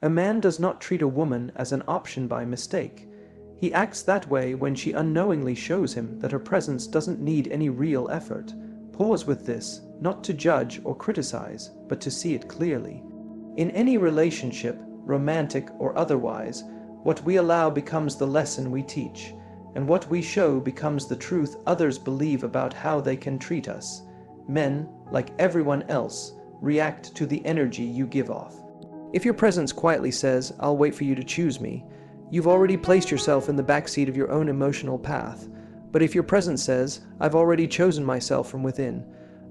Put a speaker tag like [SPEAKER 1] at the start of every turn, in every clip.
[SPEAKER 1] A man does not treat a woman as an option by mistake. He acts that way when she unknowingly shows him that her presence doesn't need any real effort. Pause with this, not to judge or criticize, but to see it clearly. In any relationship, romantic or otherwise, what we allow becomes the lesson we teach, and what we show becomes the truth others believe about how they can treat us. Men, like everyone else, react to the energy you give off. If your presence quietly says, "I'll wait for you to choose me," you've already placed yourself in the backseat of your own emotional path. But if your presence says, "I've already chosen myself from within,"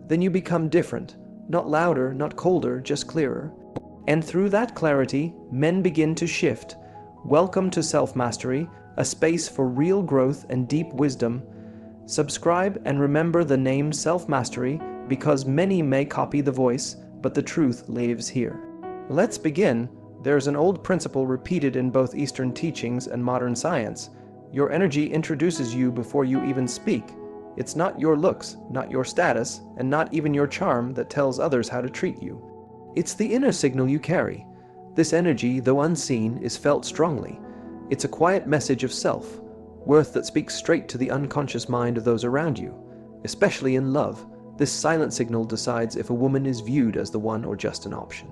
[SPEAKER 1] then you become different, not louder, not colder, just clearer. And through that clarity, men begin to shift. Welcome to Self-Mastery, a space for real growth and deep wisdom. Subscribe and remember the name Self-Mastery, because many may copy the voice, but the truth lives here. Let's begin. There's an old principle repeated in both Eastern teachings and modern science. Your energy introduces you before you even speak. It's not your looks, not your status, and not even your charm that tells others how to treat you. It's the inner signal you carry. This energy, though unseen, is felt strongly. It's a quiet message of self, worth that speaks straight to the unconscious mind of those around you. Especially in love, this silent signal decides if a woman is viewed as the one or just an option.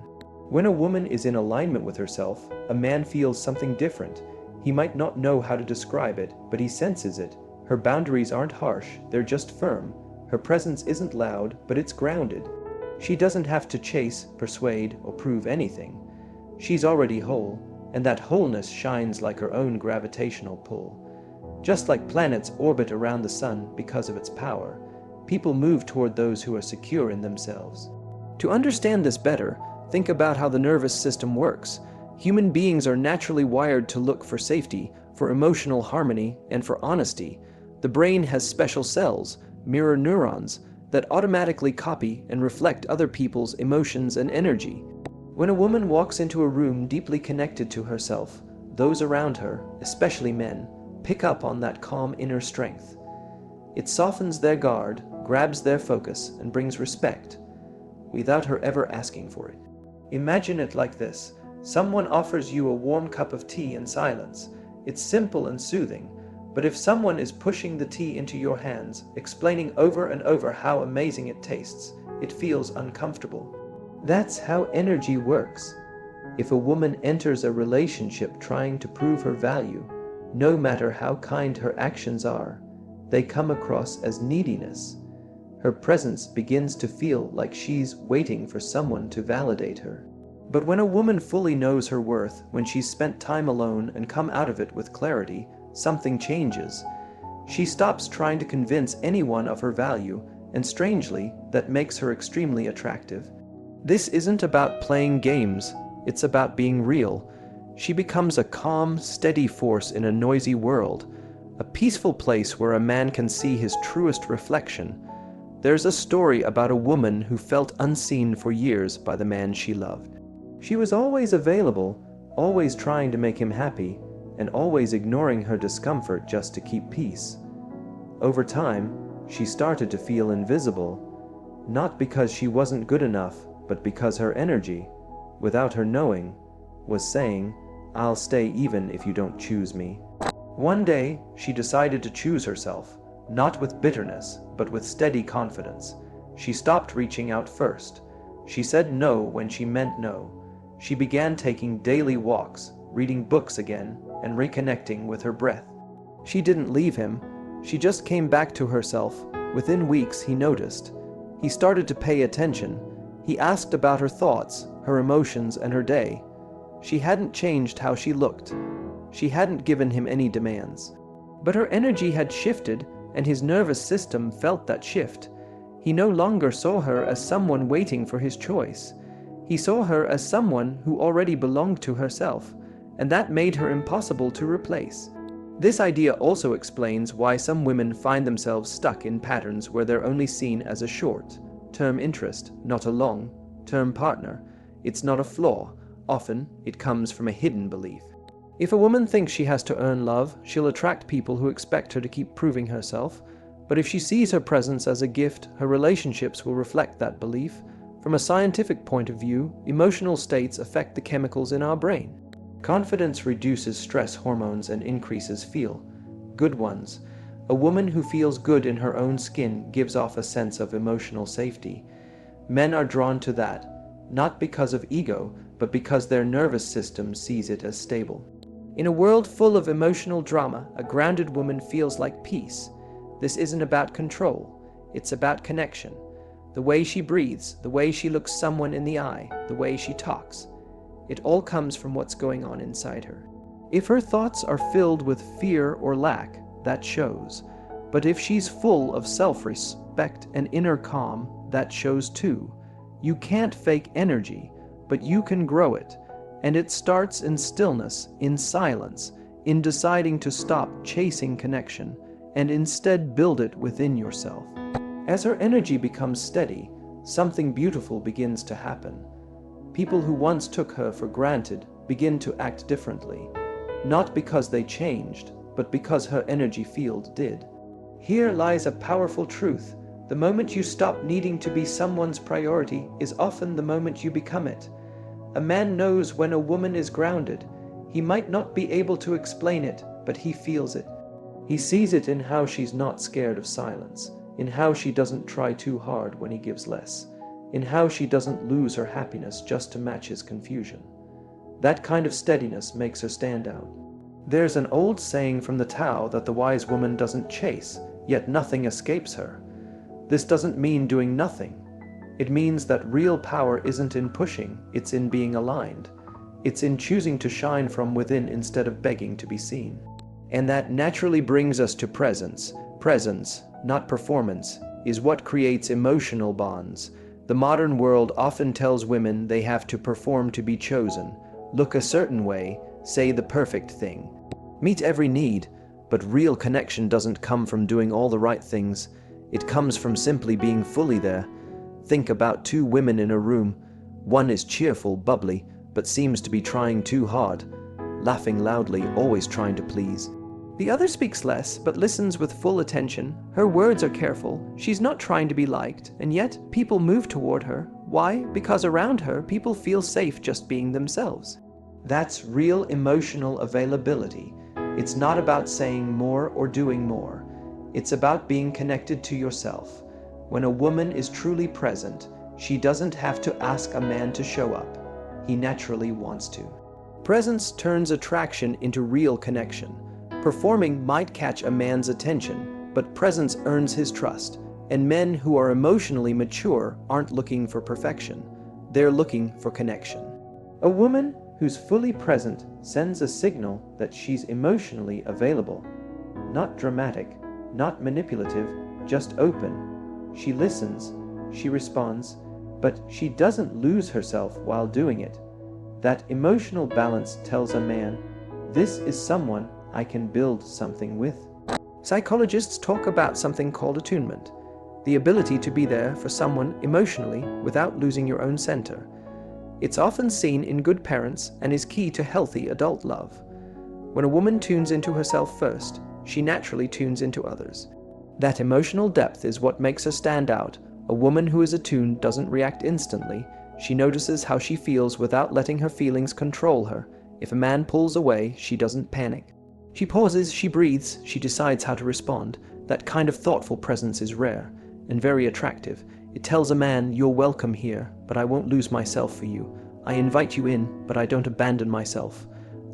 [SPEAKER 1] When a woman is in alignment with herself, a man feels something different. He might not know how to describe it, but he senses it. Her boundaries aren't harsh, they're just firm. Her presence isn't loud, but it's grounded. She doesn't have to chase, persuade, or prove anything. She's already whole, and that wholeness shines like her own gravitational pull. Just like planets orbit around the sun because of its power, people move toward those who are secure in themselves. To understand this better, think about how the nervous system works. Human beings are naturally wired to look for safety, for emotional harmony, and for honesty. The brain has special cells, mirror neurons, that automatically copy and reflect other people's emotions and energy. When a woman walks into a room deeply connected to herself, those around her, especially men, pick up on that calm inner strength. It softens their guard, grabs their focus, and brings respect, without her ever asking for it. Imagine it like this. Someone offers you a warm cup of tea in silence. It's simple and soothing, but if someone is pushing the tea into your hands, explaining over and over how amazing it tastes, it feels uncomfortable. That's how energy works. If a woman enters a relationship trying to prove her value, no matter how kind her actions are, they come across as neediness. Her presence begins to feel like she's waiting for someone to validate her. But when a woman fully knows her worth, when she's spent time alone and come out of it with clarity, something changes. She stops trying to convince anyone of her value, and strangely, that makes her extremely attractive. This isn't about playing games, it's about being real. She becomes a calm, steady force in a noisy world, a peaceful place where a man can see his truest reflection. There's a story about a woman who felt unseen for years by the man she loved. She was always available, always trying to make him happy, and always ignoring her discomfort just to keep peace. Over time, she started to feel invisible, not because she wasn't good enough, but because her energy, without her knowing, was saying, "I'll stay even if you don't choose me." One day, she decided to choose herself, not with bitterness, but with steady confidence. She stopped reaching out first. She said no when she meant no. She began taking daily walks, reading books again, and reconnecting with her breath. She didn't leave him. She just came back to herself. Within weeks, he noticed. He started to pay attention. He asked about her thoughts, her emotions, and her day. She hadn't changed how she looked. She hadn't given him any demands. But her energy had shifted, and his nervous system felt that shift. He no longer saw her as someone waiting for his choice. He saw her as someone who already belonged to herself, and that made her impossible to replace. This idea also explains why some women find themselves stuck in patterns where they're only seen as a short-term interest, not a long-term partner. It's not a flaw. Often, it comes from a hidden belief. If a woman thinks she has to earn love, she'll attract people who expect her to keep proving herself. But if she sees her presence as a gift, her relationships will reflect that belief. From a scientific point of view, emotional states affect the chemicals in our brain. Confidence reduces stress hormones and increases feel good ones. A woman who feels good in her own skin gives off a sense of emotional safety. Men are drawn to that, not because of ego, but because their nervous system sees it as stable. In a world full of emotional drama, a grounded woman feels like peace. This isn't about control, it's about connection. The way she breathes, the way she looks someone in the eye, the way she talks. It all comes from what's going on inside her. If her thoughts are filled with fear or lack, that shows. But if she's full of self-respect and inner calm, that shows too. You can't fake energy, but you can grow it. And it starts in stillness, in silence, in deciding to stop chasing connection and instead build it within yourself. As her energy becomes steady, something beautiful begins to happen. People who once took her for granted begin to act differently, not because they changed, but because her energy field did. Here lies a powerful truth. The moment you stop needing to be someone's priority is often the moment you become it. A man knows when a woman is grounded. He might not be able to explain it, but he feels it. He sees it in how she's not scared of silence, in how she doesn't try too hard when he gives less, in how she doesn't lose her happiness just to match his confusion. That kind of steadiness makes her stand out. There's an old saying from the Tao that the wise woman doesn't chase, yet nothing escapes her. This doesn't mean doing nothing. It means that real power isn't in pushing, it's in being aligned. It's in choosing to shine from within instead of begging to be seen. And that naturally brings us to presence. Presence, not performance, is what creates emotional bonds. The modern world often tells women they have to perform to be chosen, look a certain way, say the perfect thing, meet every need, but real connection doesn't come from doing all the right things. It comes from simply being fully there. Think about two women in a room. One is cheerful, bubbly, but seems to be trying too hard, laughing loudly, always trying to please. The other speaks less, but listens with full attention. Her words are careful. She's not trying to be liked, and yet people move toward her. Why? Because around her, people feel safe just being themselves. That's real emotional availability. It's not about saying more or doing more. It's about being connected to yourself. When a woman is truly present, she doesn't have to ask a man to show up. He naturally wants to. Presence turns attraction into real connection. Performing might catch a man's attention, but presence earns his trust. And men who are emotionally mature aren't looking for perfection. They're looking for connection. A woman who's fully present sends a signal that she's emotionally available. Not dramatic, not manipulative, just open. She listens, she responds, but she doesn't lose herself while doing it. That emotional balance tells a man, this is someone I can build something with. Psychologists talk about something called attunement, the ability to be there for someone emotionally without losing your own center. It's often seen in good parents and is key to healthy adult love. When a woman tunes into herself first, she naturally tunes into others. That emotional depth is what makes her stand out. A woman who is attuned doesn't react instantly. She notices how she feels without letting her feelings control her. If a man pulls away, she doesn't panic. She pauses, she breathes, she decides how to respond. That kind of thoughtful presence is rare and very attractive. It tells a man, you're welcome here, but I won't lose myself for you. I invite you in, but I don't abandon myself.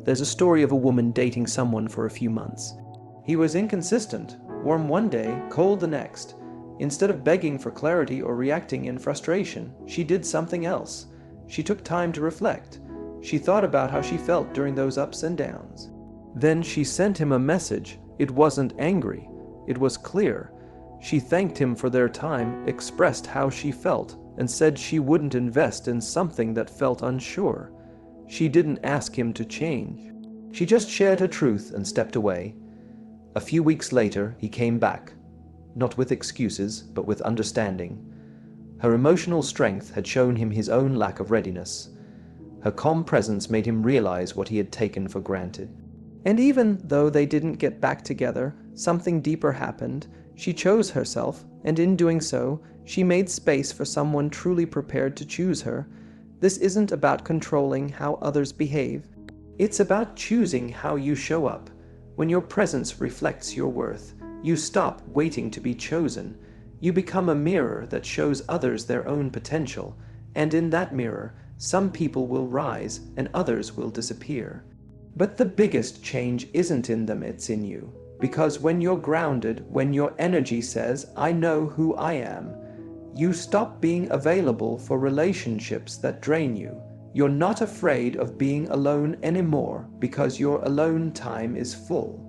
[SPEAKER 1] There's a story of a woman dating someone for a few months. He was inconsistent, warm one day, cold the next. Instead of begging for clarity or reacting in frustration, she did something else. She took time to reflect. She thought about how she felt during those ups and downs. Then she sent him a message. It wasn't angry. It was clear. She thanked him for their time, expressed how she felt, and said she wouldn't invest in something that felt unsure. She didn't ask him to change. She just shared her truth and stepped away. A few weeks later, he came back. Not with excuses, but with understanding. Her emotional strength had shown him his own lack of readiness. Her calm presence made him realize what he had taken for granted. And even though they didn't get back together, something deeper happened. She chose herself, and in doing so, She made space for someone truly prepared to choose her. This isn't about controlling how others behave. It's about choosing how you show up. When your presence reflects your worth, you stop waiting to be chosen. You become a mirror that shows others their own potential, and in that mirror, some people will rise and others will disappear. But the biggest change isn't in them, it's in you. Because when you're grounded, when your energy says, "I know who I am," you stop being available for relationships that drain you. You're not afraid of being alone anymore because your alone time is full.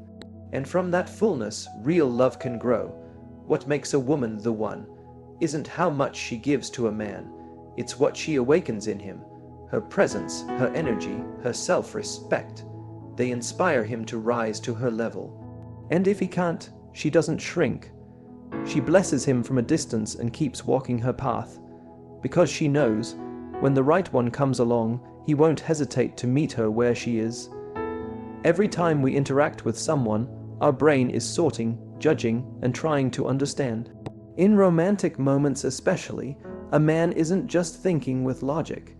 [SPEAKER 1] And from that fullness, real love can grow. What makes a woman the one isn't how much she gives to a man, it's what she awakens in him. Her presence, her energy, her self-respect. They inspire him to rise to her level. And if he can't, she doesn't shrink. She blesses him from a distance and keeps walking her path. Because she knows, when the right one comes along, he won't hesitate to meet her where she is. Every time we interact with someone, our brain is sorting, judging, and trying to understand. In romantic moments especially, a man isn't just thinking with logic.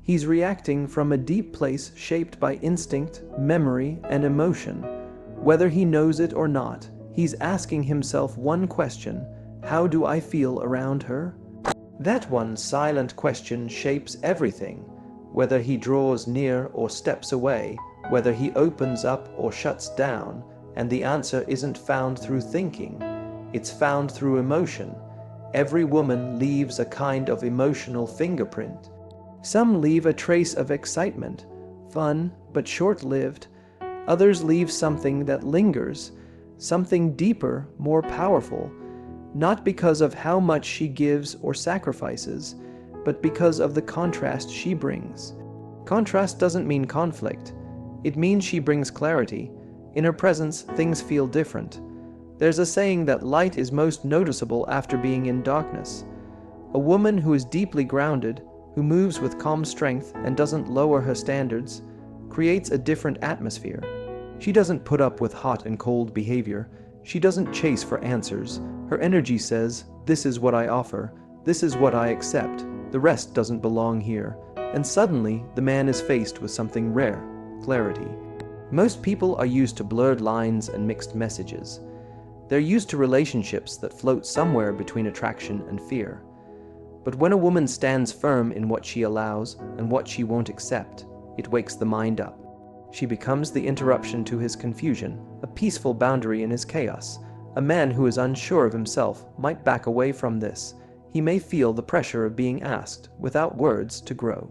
[SPEAKER 1] He's reacting from a deep place shaped by instinct, memory, and emotion. Whether he knows it or not, he's asking himself one question: how do I feel around her? That one silent question shapes everything. Whether he draws near or steps away, whether he opens up or shuts down, and the answer isn't found through thinking, it's found through emotion. Every woman leaves a kind of emotional fingerprint. Some leave a trace of excitement, fun but short-lived. Others leave something that lingers, something deeper, more powerful, not because of how much she gives or sacrifices, but because of the contrast she brings. Contrast doesn't mean conflict. It means she brings clarity. In her presence, things feel different. There's a saying that light is most noticeable after being in darkness. A woman who is deeply grounded, who moves with calm strength and doesn't lower her standards, creates a different atmosphere. She doesn't put up with hot and cold behavior. She doesn't chase for answers. Her energy says, "This is what I offer. This is what I accept. The rest doesn't belong here." And suddenly, the man is faced with something rare: clarity. Most people are used to blurred lines and mixed messages. They're used to relationships that float somewhere between attraction and fear. But when a woman stands firm in what she allows and what she won't accept, it wakes the mind up. She becomes the interruption to his confusion, a peaceful boundary in his chaos. A man who is unsure of himself might back away from this. He may feel the pressure of being asked, without words, to grow.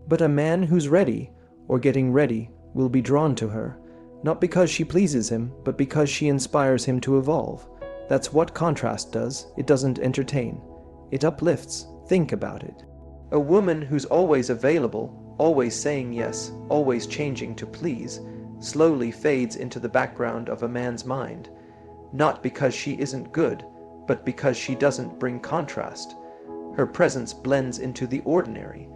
[SPEAKER 1] But a man who's ready, or getting ready, will be drawn to her, not because she pleases him, but because she inspires him to evolve. That's what contrast does. It doesn't entertain. It uplifts. Think about it. A woman who's always available, always saying yes, always changing to please, slowly fades into the background of a man's mind. Not because she isn't good, but because she doesn't bring contrast. Her presence blends into the ordinary.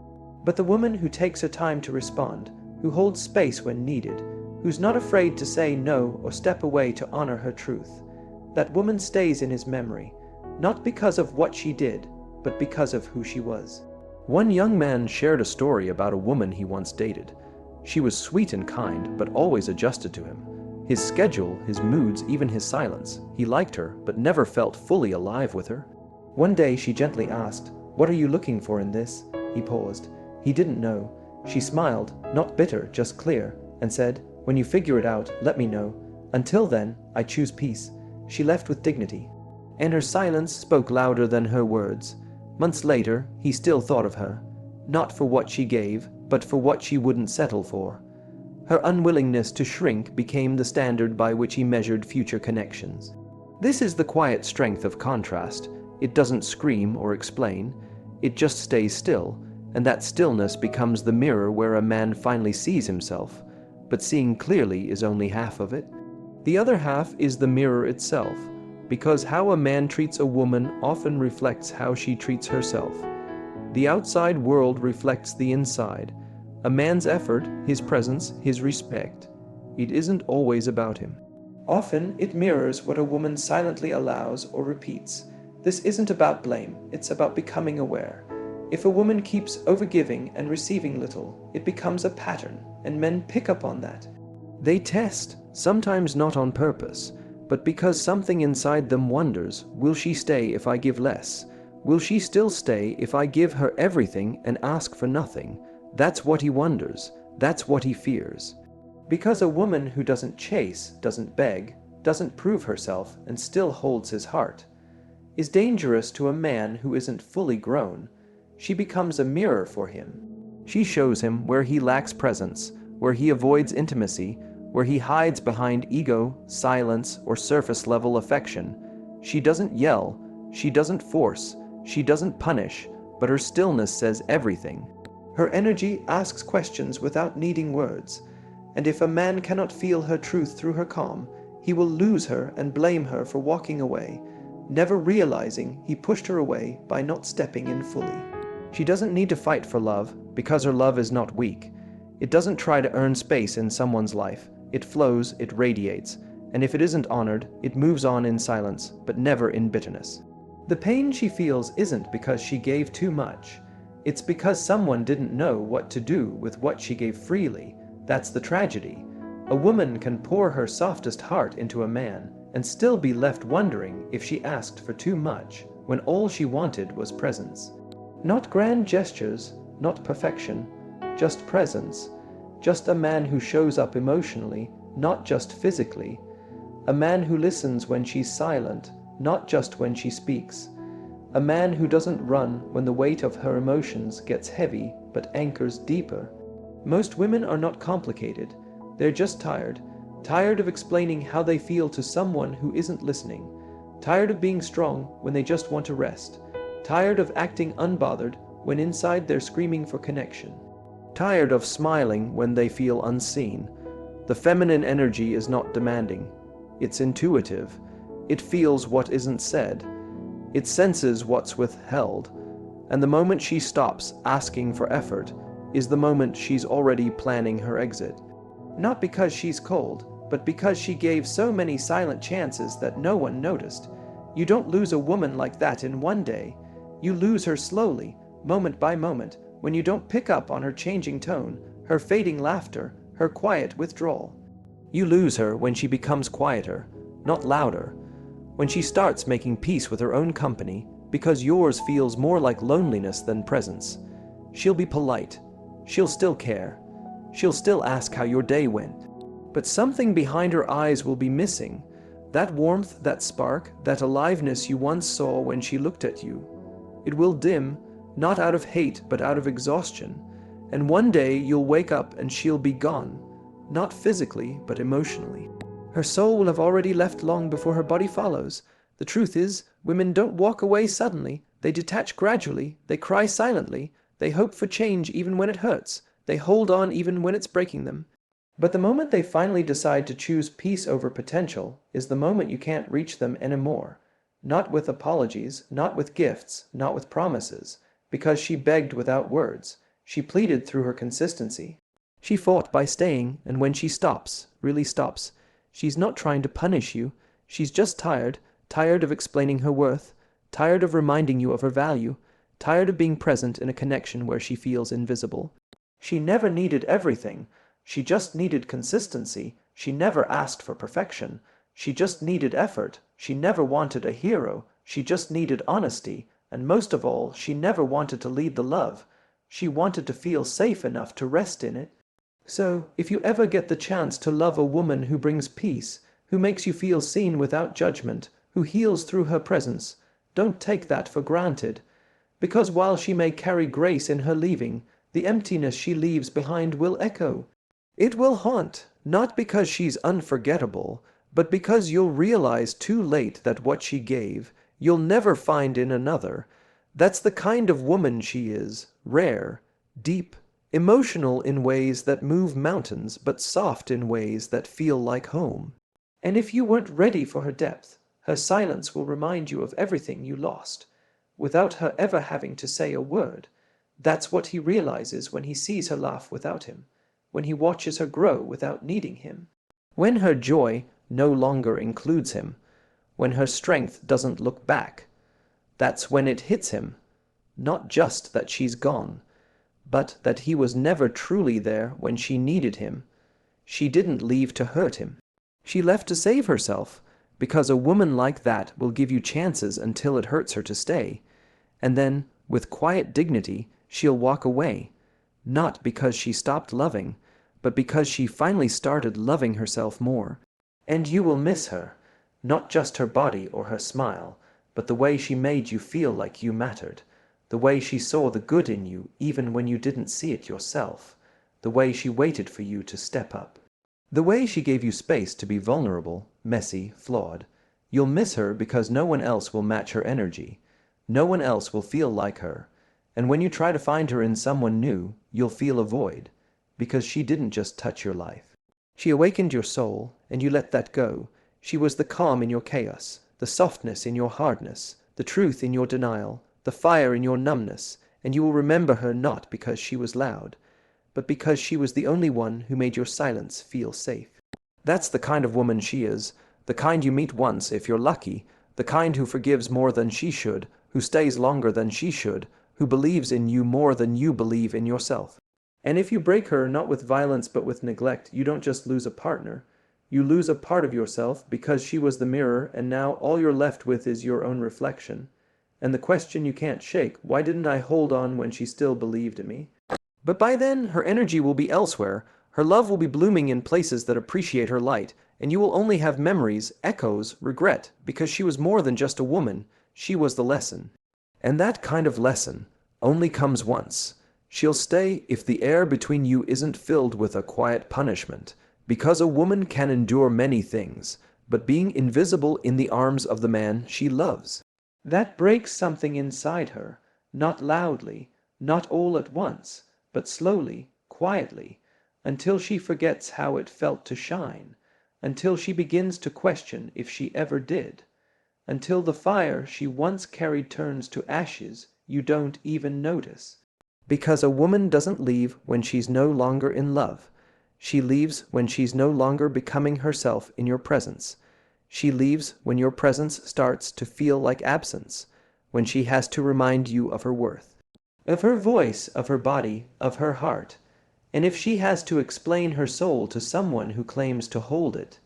[SPEAKER 1] But the woman who takes her time to respond, who holds space when needed, who's not afraid to say no or step away to honor her truth, that woman stays in his memory, not because of what she did, but because of who she was. One young man shared a story about a woman he once dated. She was sweet and kind, but always adjusted to him. His schedule, his moods, even his silence. He liked her, but never felt fully alive with her. One day she gently asked, "What are you looking for in this?" He paused. He didn't know. She smiled, not bitter, just clear, and said, "When you figure it out, let me know. Until then, I choose peace." She left with dignity. And her silence spoke louder than her words. Months later, he still thought of her, not for what she gave, but for what she wouldn't settle for. Her unwillingness to shrink became the standard by which he measured future connections. This is the quiet strength of contrast. It doesn't scream or explain. It just stays still, and that stillness becomes the mirror where a man finally sees himself. But seeing clearly is only half of it. The other half is the mirror itself, because how a man treats a woman often reflects how she treats herself. The outside world reflects the inside. A man's effort, his presence, his respect. It isn't always about him. Often it mirrors what a woman silently allows or repeats. This isn't about blame, it's about becoming aware. If a woman keeps overgiving and receiving little, it becomes a pattern, and men pick up on that. They test, sometimes not on purpose, but because something inside them wonders, will she stay if I give less? Will she still stay if I give her everything and ask for nothing? That's what he wonders, that's what he fears. Because a woman who doesn't chase, doesn't beg, doesn't prove herself, and still holds his heart, is dangerous to a man who isn't fully grown. She becomes a mirror for him. She shows him where he lacks presence, where he avoids intimacy, where he hides behind ego, silence, or surface-level affection. She doesn't yell, she doesn't force, she doesn't punish, but her stillness says everything. Her energy asks questions without needing words, and if a man cannot feel her truth through her calm, he will lose her and blame her for walking away, never realizing he pushed her away by not stepping in fully. She doesn't need to fight for love, because her love is not weak. It doesn't try to earn space in someone's life. It flows, it radiates, and if it isn't honored, it moves on in silence, but never in bitterness. The pain she feels isn't because she gave too much. It's because someone didn't know what to do with what she gave freely. That's the tragedy. A woman can pour her softest heart into a man and still be left wondering if she asked for too much when all she wanted was presence. Not grand gestures, not perfection, just presence. Just a man who shows up emotionally, not just physically. A man who listens when she's silent, not just when she speaks. A man who doesn't run when the weight of her emotions gets heavy but anchors deeper. Most women are not complicated. They're just tired. Tired of explaining how they feel to someone who isn't listening. Tired of being strong when they just want to rest. Tired of acting unbothered when inside they're screaming for connection. Tired of smiling when they feel unseen. The feminine energy is not demanding. It's intuitive. It feels what isn't said. It senses what's withheld. And the moment she stops asking for effort is the moment she's already planning her exit. Not because she's cold, but because she gave so many silent chances that no one noticed. You don't lose a woman like that in one day. You lose her slowly, moment by moment, when you don't pick up on her changing tone, her fading laughter, her quiet withdrawal. You lose her when she becomes quieter, not louder. When she starts making peace with her own company, because yours feels more like loneliness than presence. She'll be polite. She'll still care. She'll still ask how your day went. But something behind her eyes will be missing. That warmth, that spark, that aliveness you once saw when she looked at you. It will dim, not out of hate, but out of exhaustion. And one day you'll wake up and she'll be gone. Not physically, but emotionally. Her soul will have already left long before her body follows. The truth is, women don't walk away suddenly. They detach gradually. They cry silently. They hope for change even when it hurts. They hold on even when it's breaking them. But the moment they finally decide to choose peace over potential is the moment you can't reach them anymore. Not with apologies, not with gifts, not with promises. Because she begged without words. She pleaded through her consistency. She fought by staying, and when she stops, really stops, she's not trying to punish you. She's just tired, tired of explaining her worth, tired of reminding you of her value, tired of being present in a connection where she feels invisible. She never needed everything. She just needed consistency. She never asked for perfection. She just needed effort. She never wanted a hero. She just needed honesty. And most of all, she never wanted to lead the love. She wanted to feel safe enough to rest in it. So, if you ever get the chance to love a woman who brings peace, who makes you feel seen without judgment, who heals through her presence, don't take that for granted. Because while she may carry grace in her leaving, the emptiness she leaves behind will echo. It will haunt, not because she's unforgettable, but because you'll realize too late that what she gave, you'll never find in another. That's the kind of woman she is, rare, deep, emotional in ways that move mountains, but soft in ways that feel like home. And if you weren't ready for her depth, her silence will remind you of everything you lost, without her ever having to say a word. That's what he realizes when he sees her laugh without him, when he watches her grow without needing him, when her joy no longer includes him, when her strength doesn't look back. That's when it hits him. Not just that she's gone, but that he was never truly there when she needed him. She didn't leave to hurt him. She left to save herself, because a woman like that will give you chances until it hurts her to stay. And then, with quiet dignity, she'll walk away. Not because she stopped loving, but because she finally started loving herself more. And you will miss her, not just her body or her smile, but the way she made you feel like you mattered, the way she saw the good in you even when you didn't see it yourself, the way she waited for you to step up, the way she gave you space to be vulnerable, messy, flawed. You'll miss her because no one else will match her energy. No one else will feel like her. And when you try to find her in someone new, you'll feel a void, because she didn't just touch your life. She awakened your soul, and you let that go. She was the calm in your chaos, the softness in your hardness, the truth in your denial, the fire in your numbness, and you will remember her not because she was loud, but because she was the only one who made your silence feel safe. That's the kind of woman she is, the kind you meet once if you're lucky, the kind who forgives more than she should, who stays longer than she should, who believes in you more than you believe in yourself. And if you break her not with violence but with neglect, you don't just lose a partner. You lose a part of yourself because she was the mirror and now all you're left with is your own reflection. And the question you can't shake, why didn't I hold on when she still believed in me? But by then, her energy will be elsewhere, her love will be blooming in places that appreciate her light, and you will only have memories, echoes, regret, because she was more than just a woman, she was the lesson. And that kind of lesson only comes once. She'll stay if the air between you isn't filled with a quiet punishment, because a woman can endure many things, but being invisible in the arms of the man she loves. That breaks something inside her, not loudly, not all at once, but slowly, quietly, until she forgets how it felt to shine, until she begins to question if she ever did, until the fire she once carried turns to ashes you don't even notice. Because a woman doesn't leave when she's no longer in love. She leaves when she's no longer becoming herself in your presence. She leaves when your presence starts to feel like absence, when she has to remind you of her worth, of her voice, of her body, of her heart. And if she has to explain her soul to someone who claims to hold it,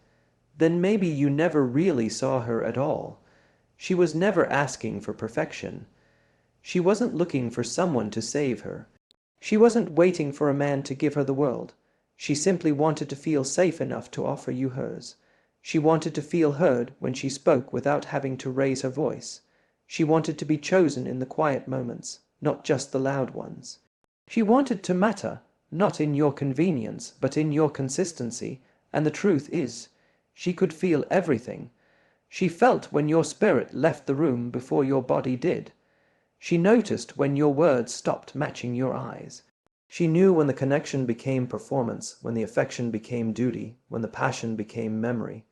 [SPEAKER 1] then maybe you never really saw her at all. She was never asking for perfection. She wasn't looking for someone to save her. She wasn't waiting for a man to give her the world. She simply wanted to feel safe enough to offer you hers. She wanted to feel heard when she spoke without having to raise her voice. She wanted to be chosen in the quiet moments, not just the loud ones. She wanted to matter, not in your convenience, but in your consistency, and the truth is, she could feel everything. She felt when your spirit left the room before your body did. She noticed when your words stopped matching your eyes. She knew when the connection became performance, when the affection became duty, when the passion became memory.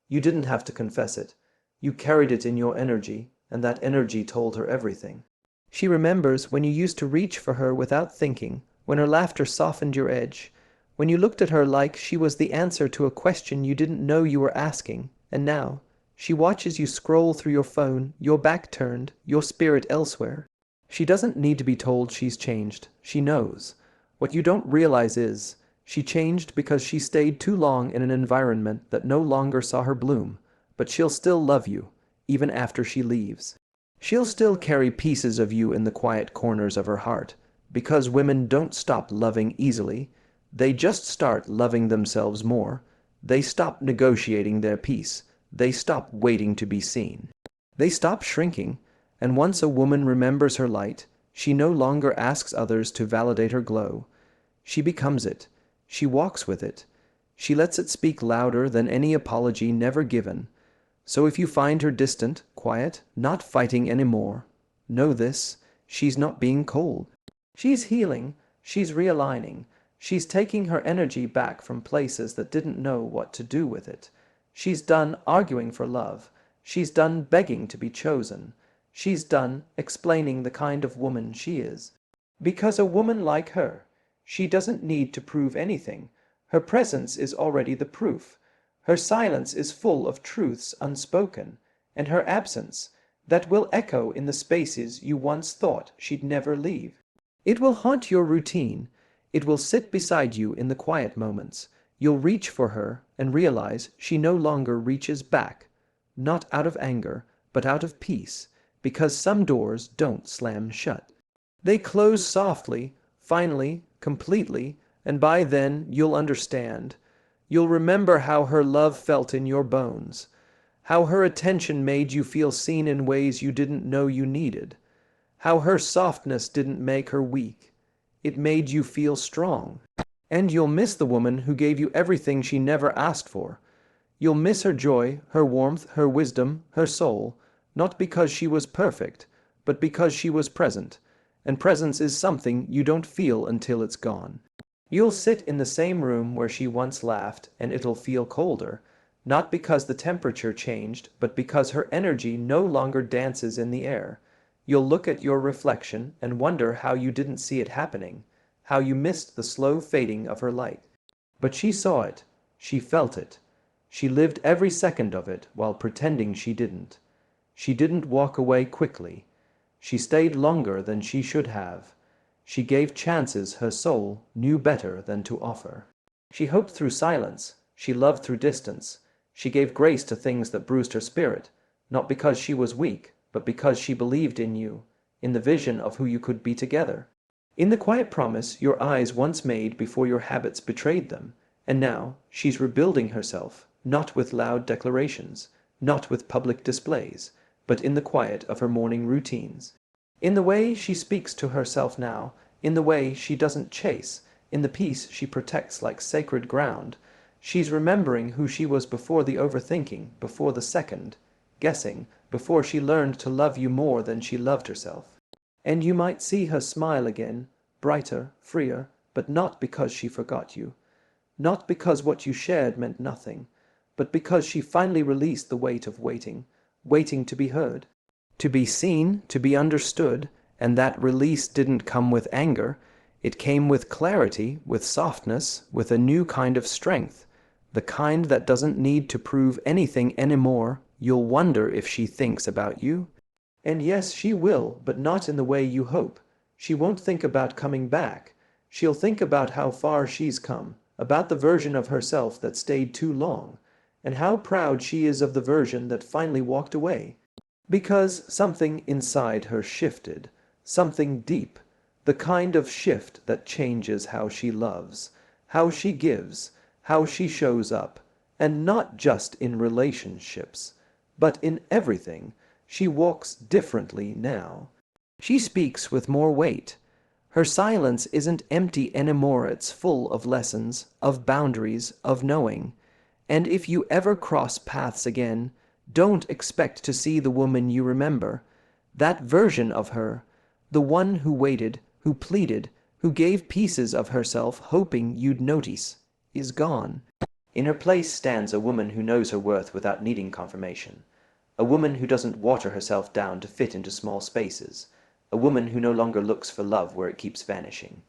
[SPEAKER 1] You didn't have to confess it. You carried it in your energy, and that energy told her everything. She remembers when you used to reach for her without thinking, when her laughter softened your edge, when you looked at her like she was the answer to a question you didn't know you were asking, and now she watches you scroll through your phone, your back turned, your spirit elsewhere. She doesn't need to be told she's changed. She knows. What you don't realize is, she changed because she stayed too long in an environment that no longer saw her bloom, but she'll still love you, even after she leaves. She'll still carry pieces of you in the quiet corners of her heart, because women don't stop loving easily. They just start loving themselves more. They stop negotiating their peace. They stop waiting to be seen. They stop shrinking, and once a woman remembers her light, she no longer asks others to validate her glow. She becomes it. She walks with it. She lets it speak louder than any apology never given. So if you find her distant, quiet, not fighting anymore, know this, she's not being cold. She's healing. She's realigning. She's taking her energy back from places that didn't know what to do with it. She's done arguing for love. She's done begging to be chosen. She's done explaining the kind of woman she is. Because a woman like her, she doesn't need to prove anything. Her presence is already the proof. Her silence is full of truths unspoken, and her absence, that will echo in the spaces you once thought she'd never leave. It will haunt your routine. It will sit beside you in the quiet moments. You'll reach for her and realize she no longer reaches back, not out of anger, but out of peace, because some doors don't slam shut. They close softly, finally, completely, and by then you'll understand. You'll remember how her love felt in your bones, how her attention made you feel seen in ways you didn't know you needed, how her softness didn't make her weak. It made you feel strong. And you'll miss the woman who gave you everything she never asked for. You'll miss her joy, her warmth, her wisdom, her soul, not because she was perfect, but because she was present. And presence is something you don't feel until it's gone. You'll sit in the same room where she once laughed, and it'll feel colder, not because the temperature changed, but because her energy no longer dances in the air. You'll look at your reflection and wonder how you didn't see it happening, how you missed the slow fading of her light. But she saw it, she felt it. She lived every second of it while pretending she didn't. She didn't walk away quickly. She stayed longer than she should have. She gave chances her soul knew better than to offer. She hoped through silence. She loved through distance. She gave grace to things that bruised her spirit, not because she was weak, but because she believed in you, in the vision of who you could be together. In the quiet promise your eyes once made before your habits betrayed them, and now she's rebuilding herself, not with loud declarations, not with public displays, but in the quiet of her morning routines. In the way she speaks to herself now, in the way she doesn't chase, in the peace she protects like sacred ground, she's remembering who she was before the overthinking, before the second guessing, before she learned to love you more than she loved herself. And you might see her smile again, brighter, freer, but not because she forgot you, not because what you shared meant nothing, but because she finally released the weight of waiting, waiting to be heard, to be seen, to be understood, and that release didn't come with anger. It came with clarity, with softness, with a new kind of strength, the kind that doesn't need to prove anything anymore. You'll wonder if she thinks about you. And yes, she will, but not in the way you hope. She won't think about coming back. She'll think about how far she's come, about the version of herself that stayed too long, and how proud she is of the version that finally walked away. Because something inside her shifted, something deep, the kind of shift that changes how she loves, how she gives, how she shows up, and not just in relationships, but in everything. She walks differently now. She speaks with more weight. Her silence isn't empty anymore, it's full of lessons, of boundaries, of knowing. And if you ever cross paths again, don't expect to see the woman you remember. That version of her, the one who waited, who pleaded, who gave pieces of herself hoping you'd notice, is gone. In her place stands a woman who knows her worth without needing confirmation. A woman who doesn't water herself down to fit into small spaces. A woman who no longer looks for love where it keeps vanishing.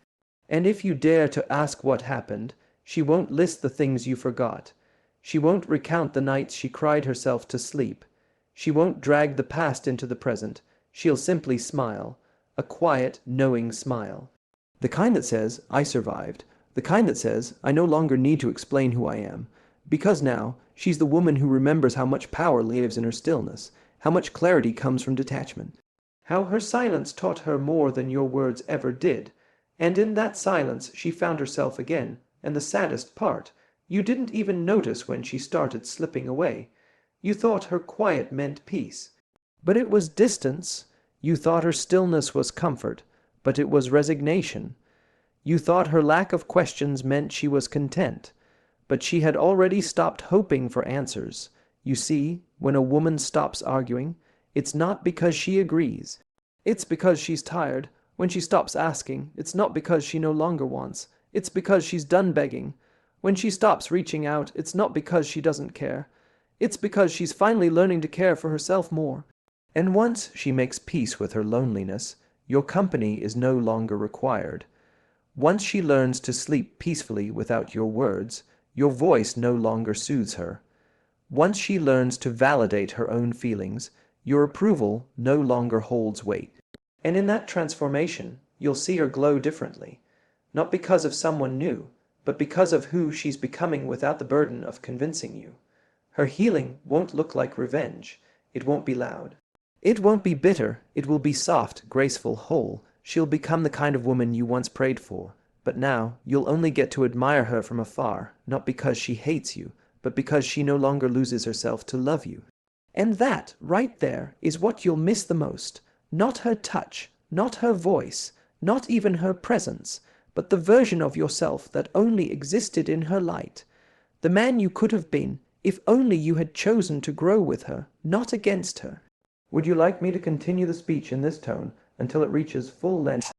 [SPEAKER 1] And if you dare to ask what happened, she won't list the things you forgot. She won't recount the nights she cried herself to sleep. She won't drag the past into the present. She'll simply smile, a quiet, knowing smile. The kind that says, I survived. The kind that says, I no longer need to explain who I am. Because now, she's the woman who remembers how much power lives in her stillness, how much clarity comes from detachment, how her silence taught her more than your words ever did. And in that silence she found herself again, and the saddest part, you didn't even notice when she started slipping away. You thought her quiet meant peace. But it was distance. You thought her stillness was comfort, but it was resignation. You thought her lack of questions meant she was content, but she had already stopped hoping for answers. You see, when a woman stops arguing, it's not because she agrees. It's because she's tired. When she stops asking, it's not because she no longer wants. It's because she's done begging. When she stops reaching out, it's not because she doesn't care. It's because she's finally learning to care for herself more. And once she makes peace with her loneliness, your company is no longer required. Once she learns to sleep peacefully without your words, your voice no longer soothes her. Once she learns to validate her own feelings, Your approval no longer holds weight. And in that transformation, you'll see her glow differently. Not because of someone new, but because of who she's becoming without the burden of convincing you. Her healing won't look like revenge. It won't be loud. It won't be bitter. It will be soft, graceful, whole. She'll become the kind of woman you once prayed for. But now, you'll only get to admire her from afar, not because she hates you, but because she no longer loses herself to love you. And that, right there, is what you'll miss the most. Not her touch, not her voice, not even her presence, but the version of yourself that only existed in her light. The man you could have been, if only you had chosen to grow with her, not against her. Would you like me to continue the speech in this tone until it reaches full length?